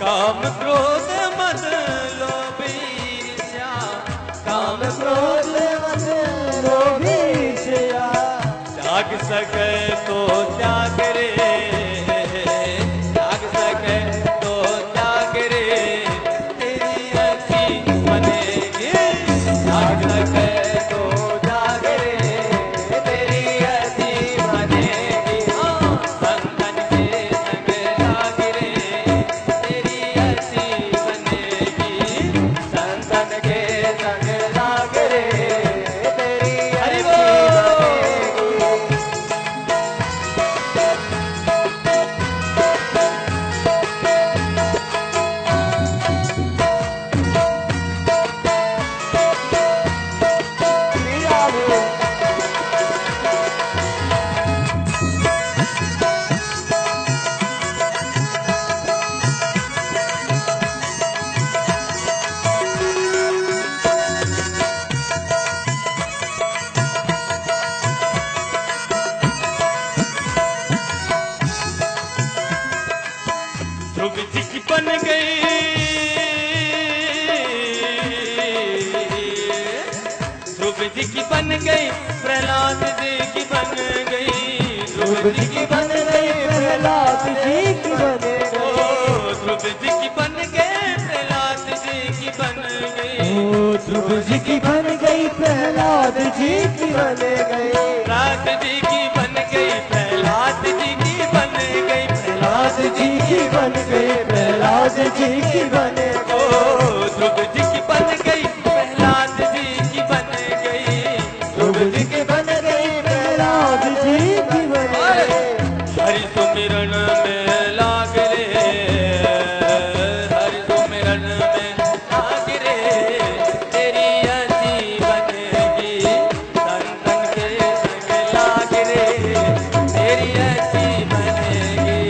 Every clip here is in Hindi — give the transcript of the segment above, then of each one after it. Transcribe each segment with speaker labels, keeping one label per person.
Speaker 1: काम क्रोध मद लोभ ईर्ष्या,
Speaker 2: काम क्रोध मद लोभ ईर्ष्या,
Speaker 1: त्याग सके तो त्याग रे, त्याग सके तो त्याग रे, तेरी अच्छी बनेगी। त्याग सके तो त्याग रे, तेरी अच्छी बनेगी। हाँ, संतन के संग लाग रे, तेरी अच्छी बनेगी। संतन के संग लाग रे, तेरी अच्छी बनेगी। ध्रुव जी की बन गई, ध्रुव जी की बन गई, प्रहलाद जी की बन गई।
Speaker 2: ध्रुव जी की बन गई, प्रहलाद जी की बन गई।
Speaker 1: ध्रुव जी की बन गई, प्रहलाद जी की बन गई।
Speaker 2: ध्रुव जी की बन गई, प्रहलाद जी की बन गई।
Speaker 1: प्रहलाद जी की बन गई, प्रहलाद जी की बन गई।
Speaker 2: प्रहलाद जी की बन गई, प्रहलाद जी की बन गई।
Speaker 1: ध्रुव जी की बन गई, प्रहलाद जी की बन गई।
Speaker 2: ध्रुव जी की बन गई, प्रहलाद जी की बन गई।
Speaker 1: हरि सुमिरन में लाग रे, हरि सुमिरन में लाग रे, तेरी अच्छी बनेगी। संतन के संग लाग रे, तेरी अच्छी बनेगी।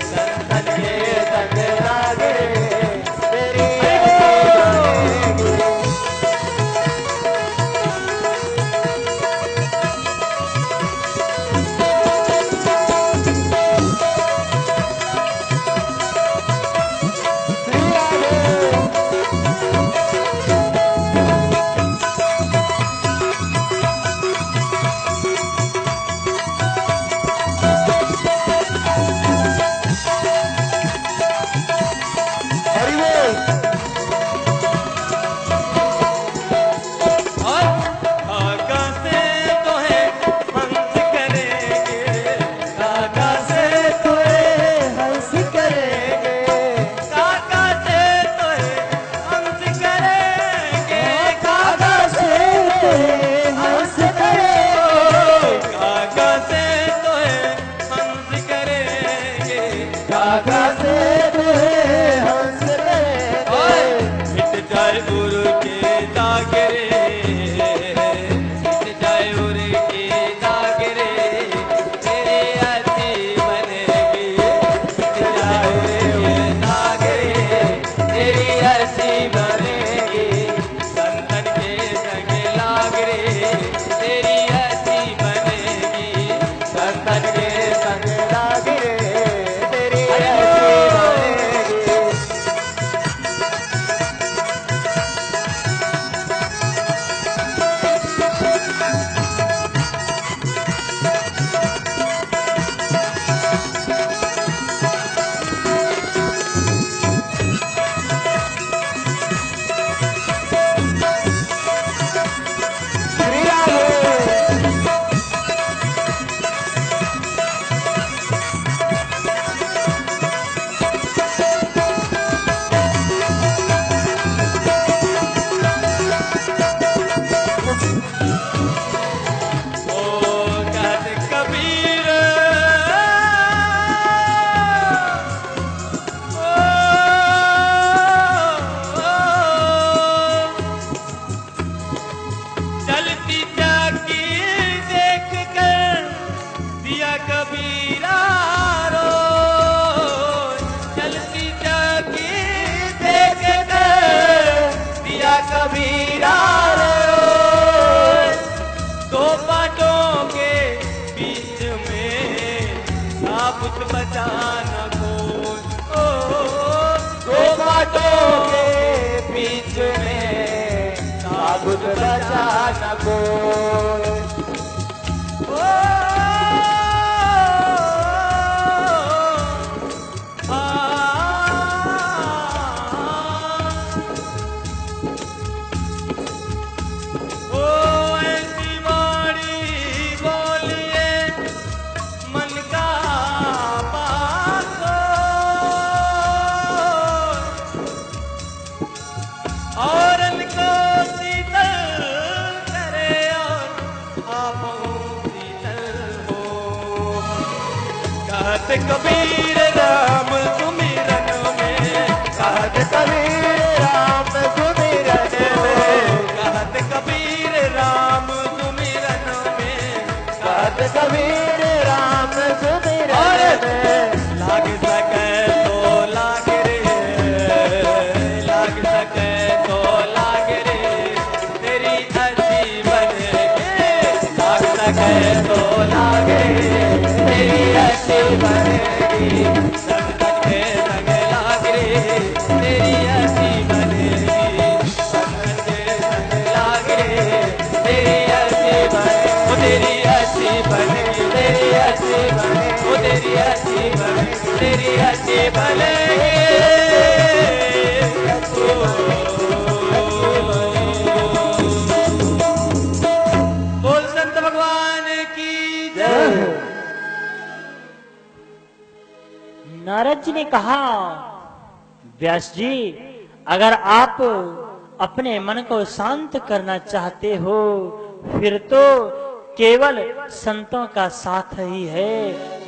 Speaker 1: संतन के संग लाग रे,
Speaker 2: न कोई।
Speaker 1: कबीर राम सुमिरन में,
Speaker 2: कहत कबीर राम सुमिरन में,
Speaker 1: कहत कबीर राम सुमिरन में,
Speaker 2: कहत कबीर राम सुमिरन में।
Speaker 1: लाग सके तो लाग रे, लाग सके तो लाग रे, तेरी हंसी बनेगी। लाग सके तो लाग रे, तेरी हंसी बनेगी। संगत के संग लाग रे, तेरी हंसी बनेगी। संगत के संग लाग रे, तेरी हंसी बनेगी। ओ तेरी हंसी बनेगी, तेरी हंसी बनेगी, ओ तेरी हंसी बनेगी, तेरी हंसी बनेगी। बोल संत भगवान की जय।
Speaker 3: नारद जी ने कहा, व्यास जी, अगर आप अपने मन को शांत करना चाहते हो फिर तो केवल संतों का साथ ही है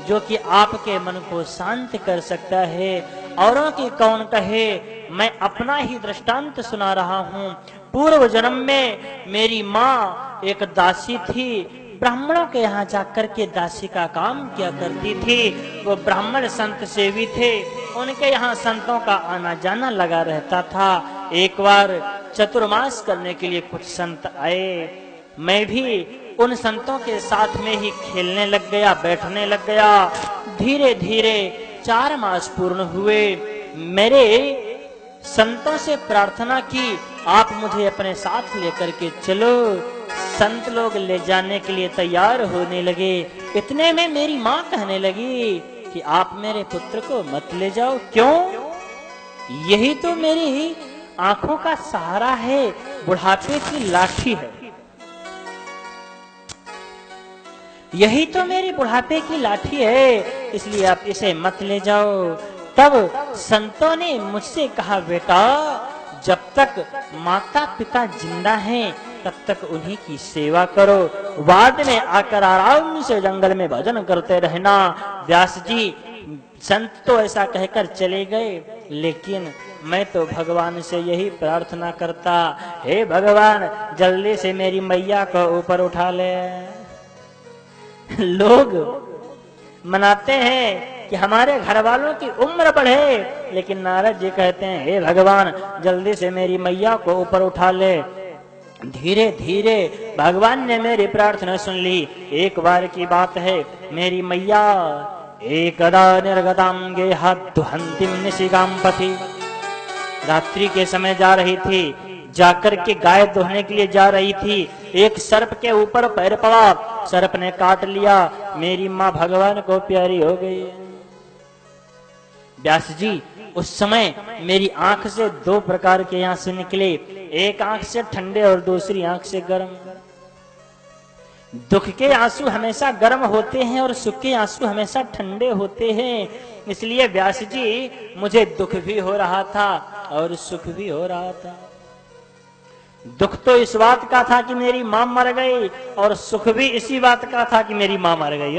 Speaker 3: जो कि आपके मन को शांत कर सकता है। औरों की कौन कहे, मैं अपना ही दृष्टांत सुना रहा हूँ। पूर्व जन्म में मेरी माँ एक दासी थी, ब्राह्मणों के यहाँ जाकर के दासी का काम किया करती थी। वो ब्राह्मण संत सेवी थे, उनके यहाँ संतों का आना जाना लगा रहता था। एक बार चतुर्मास करने के लिए कुछ संत आए, मैं भी उन संतों के साथ में ही खेलने लग गया, बैठने लग गया। धीरे धीरे 4 मास पूर्ण हुए। मेरे संतों से प्रार्थना की, आप मुझे अपने साथ लेकर के चलो। संत लोग ले जाने के लिए तैयार होने लगे। इतने में मेरी माँ कहने लगी कि आप मेरे पुत्र को मत ले जाओ। क्यों? यही तो मेरी आंखों का सहारा है, बुढ़ापे की लाठी है। यही तो मेरी बुढ़ापे की लाठी है, इसलिए आप इसे मत ले जाओ। तब संतों ने मुझसे कहा, बेटा जब तक माता पिता जिंदा हैं तब तक उन्हीं की सेवा करो, बाद में आकर आराम से जंगल में भजन करते रहना। व्यास जी संत तो ऐसा कहकर चले गए, लेकिन मैं तो भगवान से यही प्रार्थना करता, हे भगवान जल्दी से मेरी मैया को ऊपर उठा ले। लोग मनाते हैं कि हमारे घर वालों की उम्र बढ़े, लेकिन नारद जी कहते हैं, हे भगवान जल्दी से मेरी मैया को ऊपर उठा ले। धीरे धीरे भगवान ने मेरी प्रार्थना सुन ली। एक बार की बात है, मेरी मैया एकदा निर्गताम गेहा दुहंतिम निशिगाम पथि, रात्रि के समय जा रही थी, जाकर के गाय दोहने के लिए जा रही थी। एक सर्प के ऊपर पैर पड़ा, सर्प ने काट लिया। मेरी माँ भगवान को प्यारी हो गई। व्यास जी उस समय मेरी आंख से 2 प्रकार के आंसू निकले, एक आंख से ठंडे और दूसरी आंख से गर्म। दुख के आंसू हमेशा गर्म होते हैं और सुख के आंसू हमेशा ठंडे होते हैं। इसलिए व्यास जी मुझे दुख भी हो रहा था और सुख भी हो रहा था। दुख तो इस बात का था कि मेरी मां मर गई, और सुख भी इसी बात का था कि मेरी मां मर गई।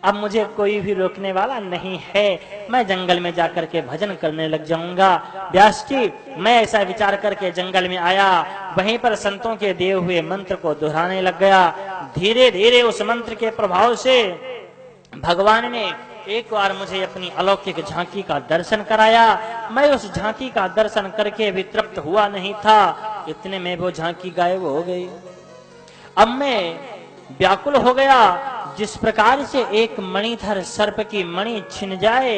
Speaker 3: अब मुझे कोई भी रोकने वाला नहीं है, मैं जंगल में जाकर के भजन करने लग जाऊंगा। व्यास जी मैं ऐसा विचार करके जंगल में आया, वहीं पर संतों के दिए हुए मंत्र को दोहराने लग गया। धीरे धीरे उस मंत्र के प्रभाव से भगवान ने एक बार मुझे अपनी अलौकिक झांकी का दर्शन कराया। मैं उस झांकी का दर्शन करके भी तृप्त हुआ नहीं था, इतने में वो झांकी गायब हो गई। अब मैं व्याकुल हो गया। जिस प्रकार से एक मणिधर सर्प की मणि छिन जाए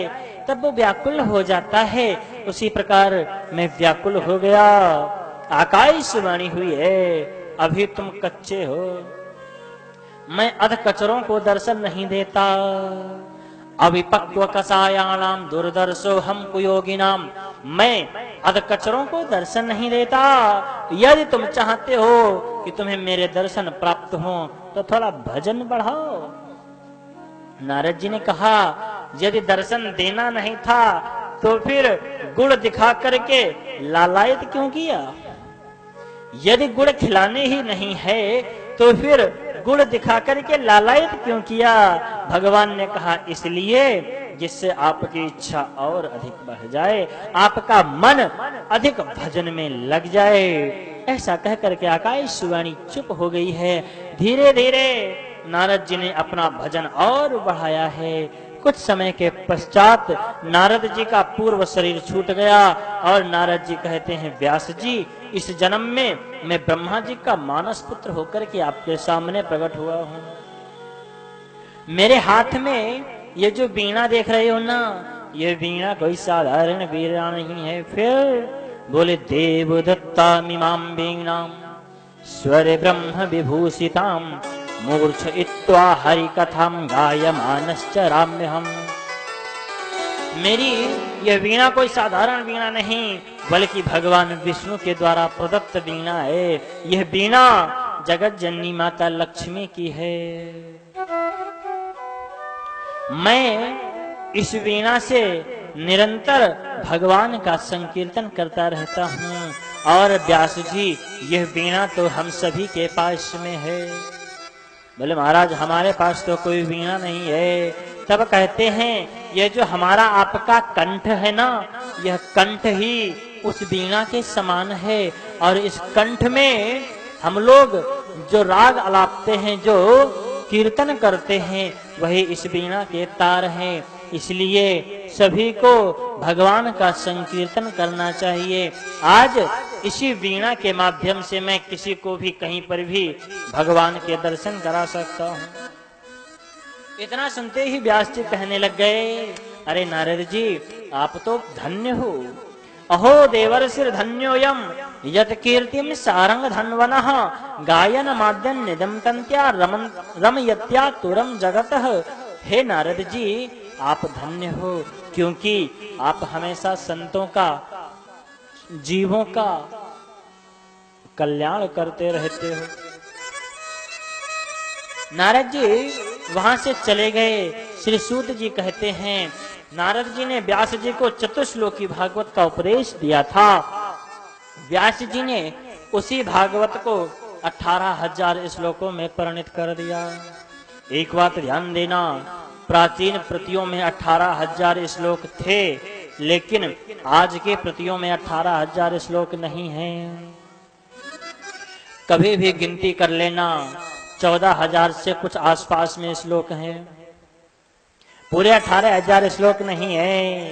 Speaker 3: तब वो व्याकुल हो जाता है, उसी प्रकार मैं व्याकुल हो गया। आकाशवाणी हुई है, अभी तुम कच्चे हो। मैं अध कचरों को दर्शन नहीं देता। अविपक्व कसायाणाम दुर्दर्शो हम कुयोगिनाम। मैं अध कचरों को दर्शन नहीं देता। यदि तुम चाहते हो कि तुम्हें मेरे दर्शन प्राप्त हो तो थोड़ा भजन बढ़ाओ। नारद जी ने कहा, यदि दर्शन देना नहीं था तो फिर गुड़ दिखा करके लालायित क्यों किया? यदि गुड़ खिलाने ही नहीं है तो फिर गुड़ दिखा करके लालायित क्यों किया? भगवान ने कहा, इसलिए जिससे आपकी इच्छा और अधिक बढ़ जाए, आपका मन अधिक भजन में लग जाए। ऐसा कह करके आकाशवाणी चुप हो गई है। धीरे धीरे नारद जी ने अपना भजन और बढ़ाया है। कुछ समय के पश्चात नारद जी का पूर्व शरीर छूट गया और नारद जी कहते हैं, व्यास जी, इस जन्म में मैं ब्रह्मा जी का मानस पुत्र होकर के आपके सामने प्रकट हुआ हूँ। मेरे हाथ में ये जो वीणा देख रहे हो ना, ये वीणा कोई साधारण वीणा नहीं है। फिर बोले, देव दत्ता मिमाम वीणाम स्वर ब्रह्म विभूषिताम मूर्छ इत्वा हरि कथाम गायमानश्चराम्य हम। मेरी यह वीणा कोई साधारण वीणा नहीं, बल्कि भगवान विष्णु के द्वारा प्रदत्त वीणा है। यह वीणा जगत जननी माता लक्ष्मी की है। मैं इस वीणा से निरंतर भगवान का संकीर्तन करता रहता हूँ। और व्यास जी, यह वीणा तो हम सभी के पास में है। बोले, महाराज, हमारे पास तो कोई वीणा नहीं है। तब कहते हैं, यह जो हमारा आपका कंठ है ना, यह कंठ ही उस वीणा के समान है। और इस कंठ में हम लोग जो राग अलापते हैं, जो कीर्तन करते हैं, वही इस वीणा के तार हैं। इसलिए सभी को भगवान का संकीर्तन करना चाहिए। आज इसी वीणा के माध्यम से मैं किसी को भी कहीं पर भी भगवान के दर्शन करा सकता हूँ। इतना सुनते ही व्यास जी कहने लग गए, अरे नारद जी, आप तो धन्य हो। अहो देवर्षिर धन्योयम यत कीर्तिम सारंग धन्वनः गायन माद्यन निदम तंत्या रमयत्या तुरम जगतः। हे नारद जी, आप धन्य हो, क्योंकि आप हमेशा संतों का, जीवों का कल्याण करते रहते हो। नारद जी वहां से चले गए। श्री सूत जी कहते हैं, नारद जी ने व्यास जी को चतुश्लोकी भागवत का उपदेश दिया था। व्यास जी ने उसी भागवत को 18,000 श्लोकों में परिणत कर दिया। एक बात ध्यान देना, प्राचीन प्रतियों में 18,000 श्लोक थे, लेकिन आज के प्रतियों में 18,000 श्लोक नहीं हैं। कभी भी गिनती कर लेना, 14,000 से कुछ आसपास में श्लोक हैं। पूरे 18,000 श्लोक नहीं है।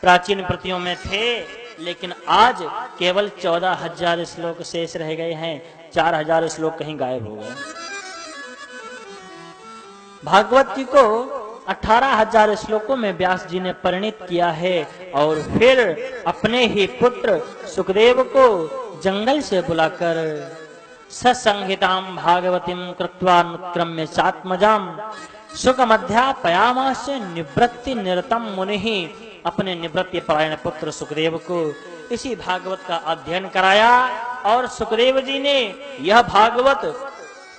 Speaker 3: प्राचीन प्रतियों में थे, लेकिन आज केवल 14,000 श्लोक शेष रह गए हैं। 4,000 श्लोक कहीं गायब हो गए। भागवत जी को 18,000 श्लोकों में व्यास जी ने परिणित किया है। और फिर अपने ही पुत्र सुखदेव को जंगल से बुलाकर ससंहिताम भागवतीम कृत्वा नुक्रम्य चात्मजाम सुखमध्यापयामास निवृत्ति निरतम मुनिः। अपने निवृत्ति परायण पुत्र सुखदेव को इसी भागवत का अध्ययन कराया। और सुखदेव जी ने यह भागवत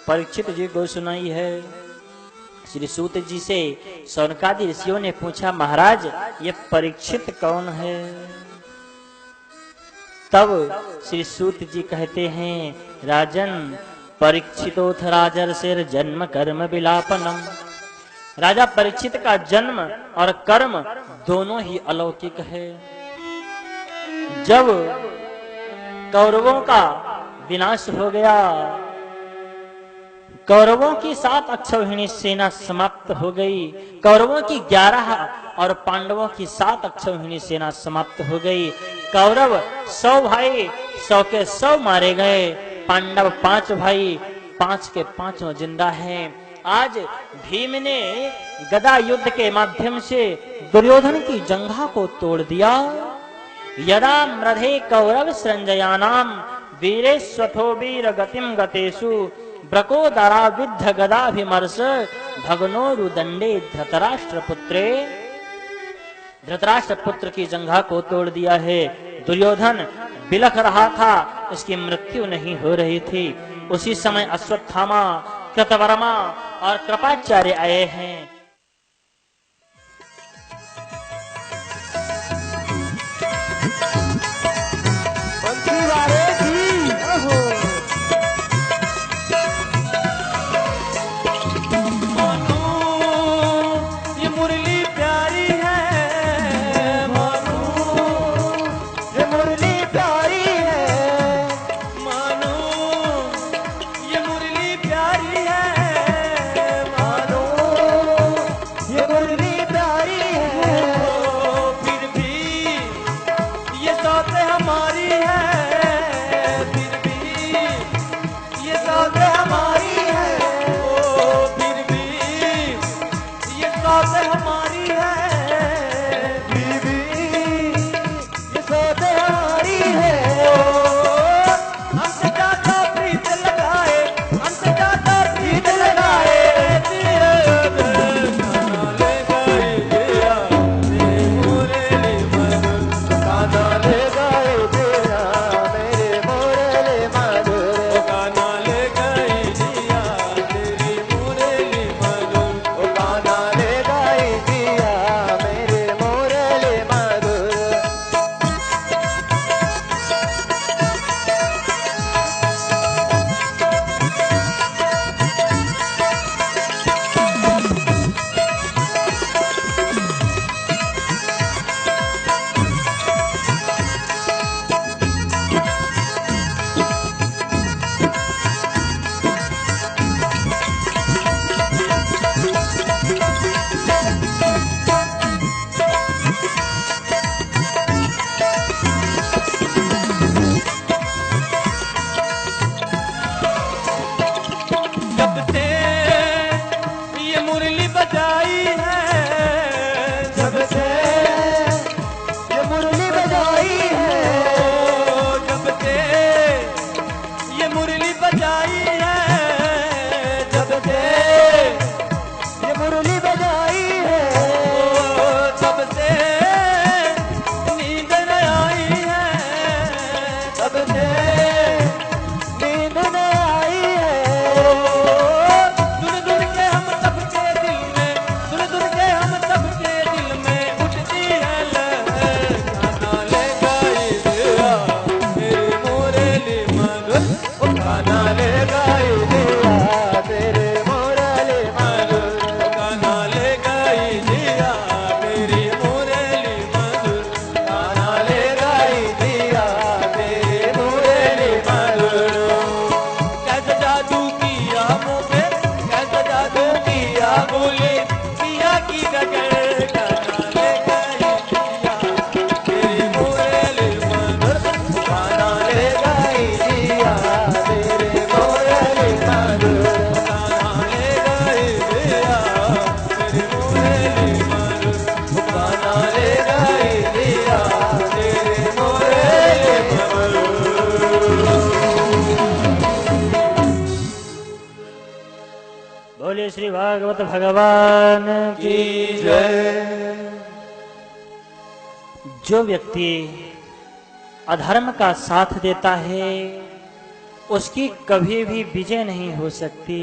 Speaker 3: परीक्षित जी को सुनाई है। श्री सूत जी से सौनकादि ऋषियों ने पूछा, महाराज, ये परीक्षित कौन है? तब श्री सूत जी कहते हैं, राजन, परीक्षितोथ राजर्षिर जन्म कर्म विलापनम। राजा परीक्षित का जन्म और कर्म दोनों ही अलौकिक है। जब कौरवों का विनाश हो गया, कौरवों की 7 अक्षौहिणी सेना समाप्त हो गई। कौरवों की 11 और पांडवों की 7 अक्षौहिणी सेना समाप्त हो गई। कौरव 100 भाई, 100 के 100 मारे गए। पांडव 5 भाई, 5 के 5 जिंदा हैं। आज भीम ने गदा युद्ध के माध्यम से दुर्योधन की जंघा को तोड़ दिया। यदा मृधे कौरव संजयानाम वीरेश्वथो वीर गतिम गतेषु ब्रकोदरा विद्ध गदाभिमर्श भगनोरुदंडे धृतराष्ट्र पुत्रे। धृतराष्ट्र पुत्र की जंघा को तोड़ दिया है। दुर्योधन बिलख रहा था, उसकी मृत्यु नहीं हो रही थी। उसी समय अश्वत्थामा, कृतवर्मा और कृपाचार्य आए हैं। बोले श्री भागवत भगवान की जय। जो व्यक्ति अधर्म का साथ देता है उसकी कभी भी विजय नहीं हो सकती।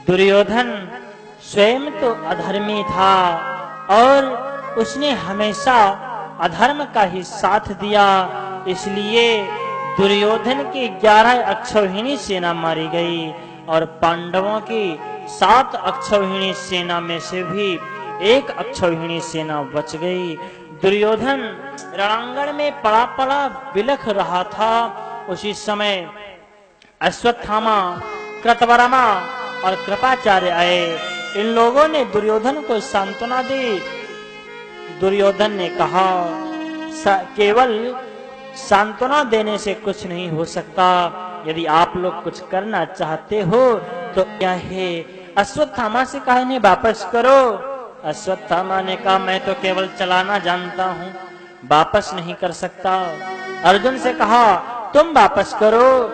Speaker 3: दुर्योधन स्वयं तो अधर्मी था और उसने हमेशा अधर्म का ही साथ दिया, इसलिए दुर्योधन की 11 अक्षौहिणी सेना मारी गई और पांडवों की 7 अक्षौहिणी सेना में से भी 1 अक्षौहिणी सेना बच गई। दुर्योधन रणांगण में पड़ा पड़ा बिलख रहा था। उसी समय अश्वत्थामा, कृतवर्मा और कृपाचार्य आए। इन लोगों ने दुर्योधन को सांत्वना दी। दुर्योधन ने कहा, केवल सांत्वना देने से कुछ नहीं हो सकता, यदि आप लोग कुछ करना चाहते हो तो क्या है। अश्वत्थामा से कहा इन्हें वापस करो। अश्वत्थामा ने कहा मैं तो केवल चलाना जानता हूँ, वापस नहीं कर सकता। अर्जुन से कहा तुम वापस करो।